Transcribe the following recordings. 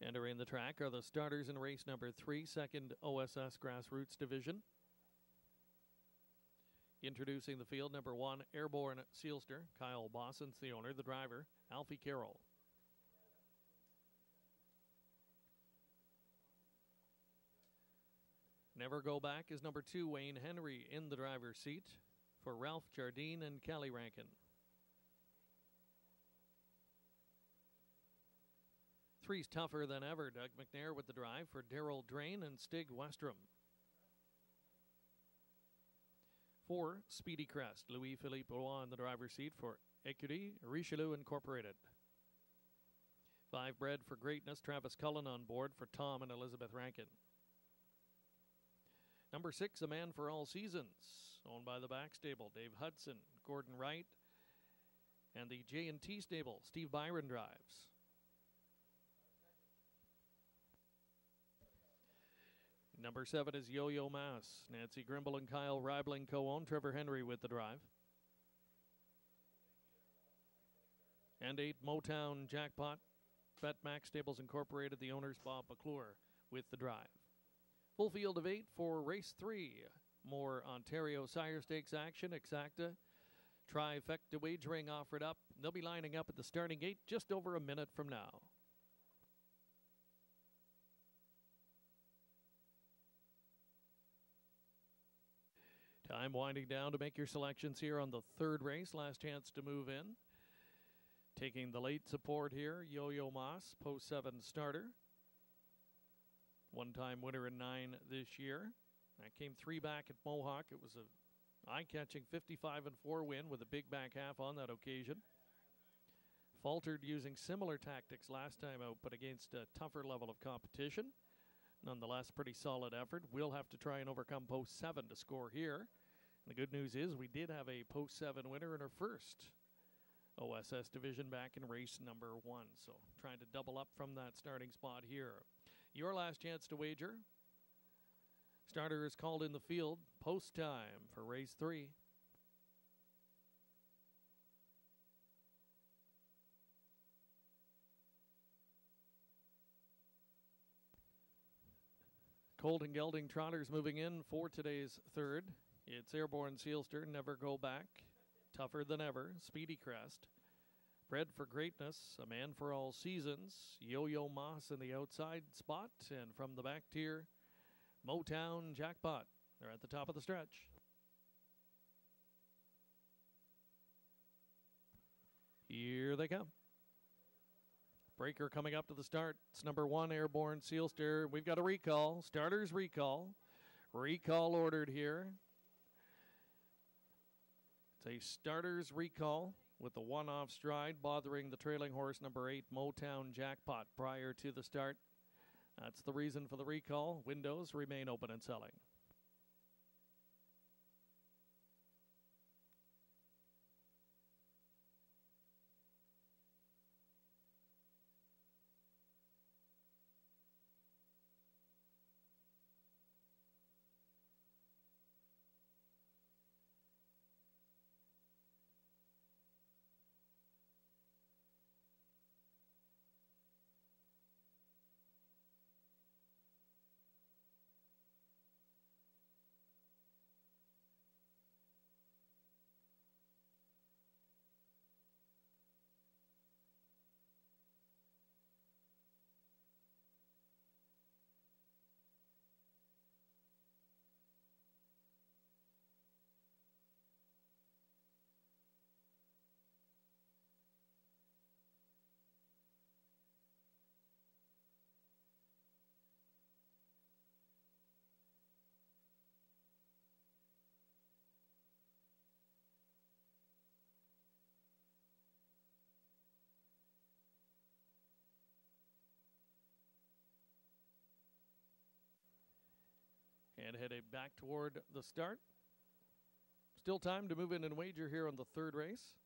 Entering the track are the starters in race number 3, second O.S.S. Grassroots division. Introducing the field, number 1, Airborne Seelster. Kyle Bosson's the owner, the driver, Alfie Carroll. Never Go Back is number 2, Wayne Henry, in the driver's seat for Ralph Jardine and Kelly Rankin. 3's Tougher Than Ever, Doug McNair with the drive for Daryl Drain and Stig Westrom. 4, Speedycrest, Louis-Philippe Roy in the driver's seat for Écurie Richelieu Incorporated. 5, Bred for Greatness, Travis Cullen on board for Tom and Elizabeth Rankin. Number 6, A Man for All Seasons, owned by the back stable, Dave Hudson, Gordon Wright, and the J&T stable, Steve Byron drives. Number 7 is Yo-Yo Mass, Nancy Grimble and Kyle Reibling co-own, Trevor Henry with the drive. And 8, Motown Jackpot, Betmax Stables Incorporated, the owners Bob McClure with the drive. Full field of 8 for race 3. More Ontario Sire Stakes action, EXACTOR. Trifecta wagering offered up. They'll be lining up at the starting gate just over a minute from now. Time winding down to make your selections here on the 3rd race. Last chance to move in. Taking the late support here, Yo-Yo Moss, post 7 starter. One-time winner in 9 this year. That came 3 back at Mohawk. It was a eye-catching 55-4 win with a big back half on that occasion. Faltered using similar tactics last time out, but against a tougher level of competition. Nonetheless, pretty solid effort. We'll have to try and overcome post 7 to score here. And the good news is we did have a post 7 winner in our first OSS division back in race number 1. So trying to double up from that starting spot here. Your last chance to wager. Starter is called in the field. Post time for race 3. Colt and Gelding trotters moving in for today's 3rd. It's Airborne Seelster, Never Go Back, Tougher Than Ever, Speedycrest, Bred for Greatness, A Man for All Seasons, Yo-Yo Moss in the outside spot, and from the back tier, Motown Jackpot. They're at the top of the stretch. Here they come. Breaker coming up to the start. It's number 1, Airborne Seelster. We've got a recall. Starters recall. Recall ordered here. It's a starters recall with the 1-off stride bothering the trailing horse number 8, Motown Jackpot, prior to the start. That's the reason for the recall. Windows remain open and selling. And headed back toward the start. Still time to move in and wager here on the 3rd race.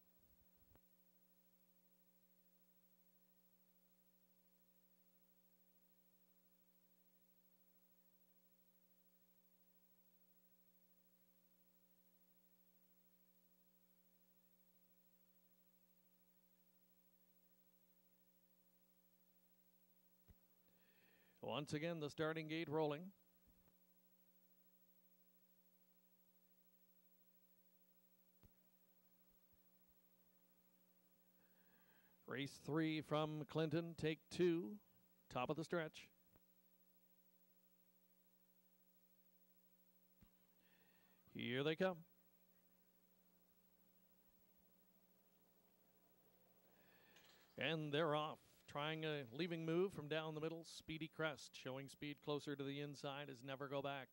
Once again, the starting gate rolling. Race 3 from Clinton, take 2, top of the stretch. Here they come. And they're off. Trying a leaving move from down the middle. Speedycrest showing speed closer to the inside as Never Go Back.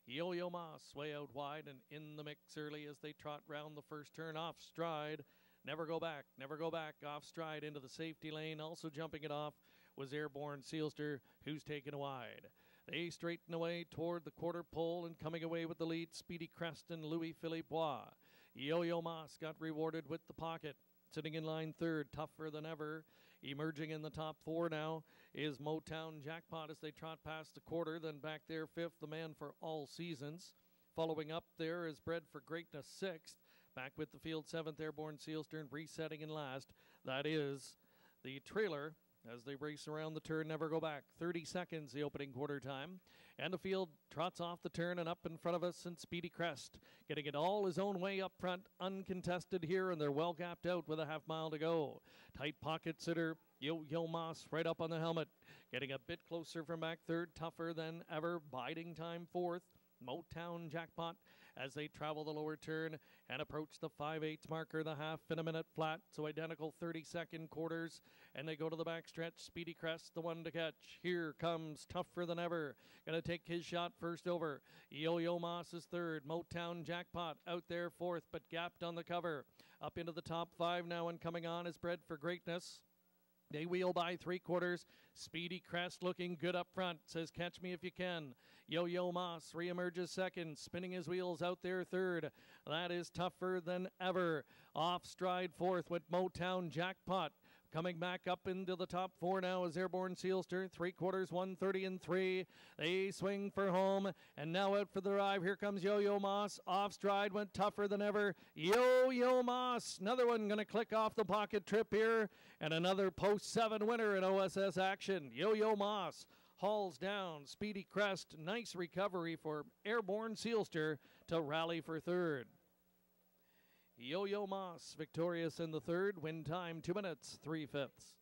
Yo-Yo Moss way out wide and in the mix early as they trot round the first turn off stride. Never Go Back, Never Go Back off stride into the safety lane. Also jumping it off was Airborne Seelster, who's taken wide. They straighten away toward the quarter pole and coming away with the lead, Speedycrest and Louis-Philippe Bois. Yo-Yo Moss got rewarded with the pocket. Sitting in line third, tougher than ever. Emerging in the top 4 now is Motown Jackpot as they trot past the quarter. Then back there fifth, the man for all seasons. Following up there is Bred for Greatness sixth. Back with the field seventh, Airborne Seelster, and resetting in last. That is the trailer as they race around the turn, Never Go Back. 30 seconds the opening quarter time. And the field trots off the turn and up in front of us, and Speedycrest getting it all his own way up front, uncontested here, and they're well gapped out with a half mile to go. Tight pocket sitter, Yo-Yo Moss right up on the helmet. Getting a bit closer from back third, tougher than ever, biding time fourth. Motown Jackpot as they travel the lower turn and approach the 5/8 marker, the half in a minute flat, so identical 30-second quarters, and they go to the backstretch. Speedycrest, the one to catch. Here comes Tougher Than Ever, gonna take his shot first over. Yo-Yo Moss is third. Motown Jackpot out there fourth, but gapped on the cover. Up into the top 5 now, and coming on is Bred for Greatness. They wheel by 3/4. Speedycrest looking good up front. Says, catch me if you can. Yo-Yo Moss reemerges second, spinning his wheels out there third. That is Tougher Than Ever. Off stride fourth with Motown Jackpot. Coming back up into the top 4 now is Airborne Seelster. 3/4, 1:30 and 3. They swing for home, and now out for the drive. Here comes Yo-Yo Moss. Off stride went Tougher Than Ever. Yo-Yo Moss, another one going to click off the pocket trip here, and another post 7 winner in OSS action. Yo-Yo Moss hauls down Speedycrest. Nice recovery for Airborne Seelster to rally for third. Yo-Yo Moss victorious in the third. Win time 2 minutes 3/5.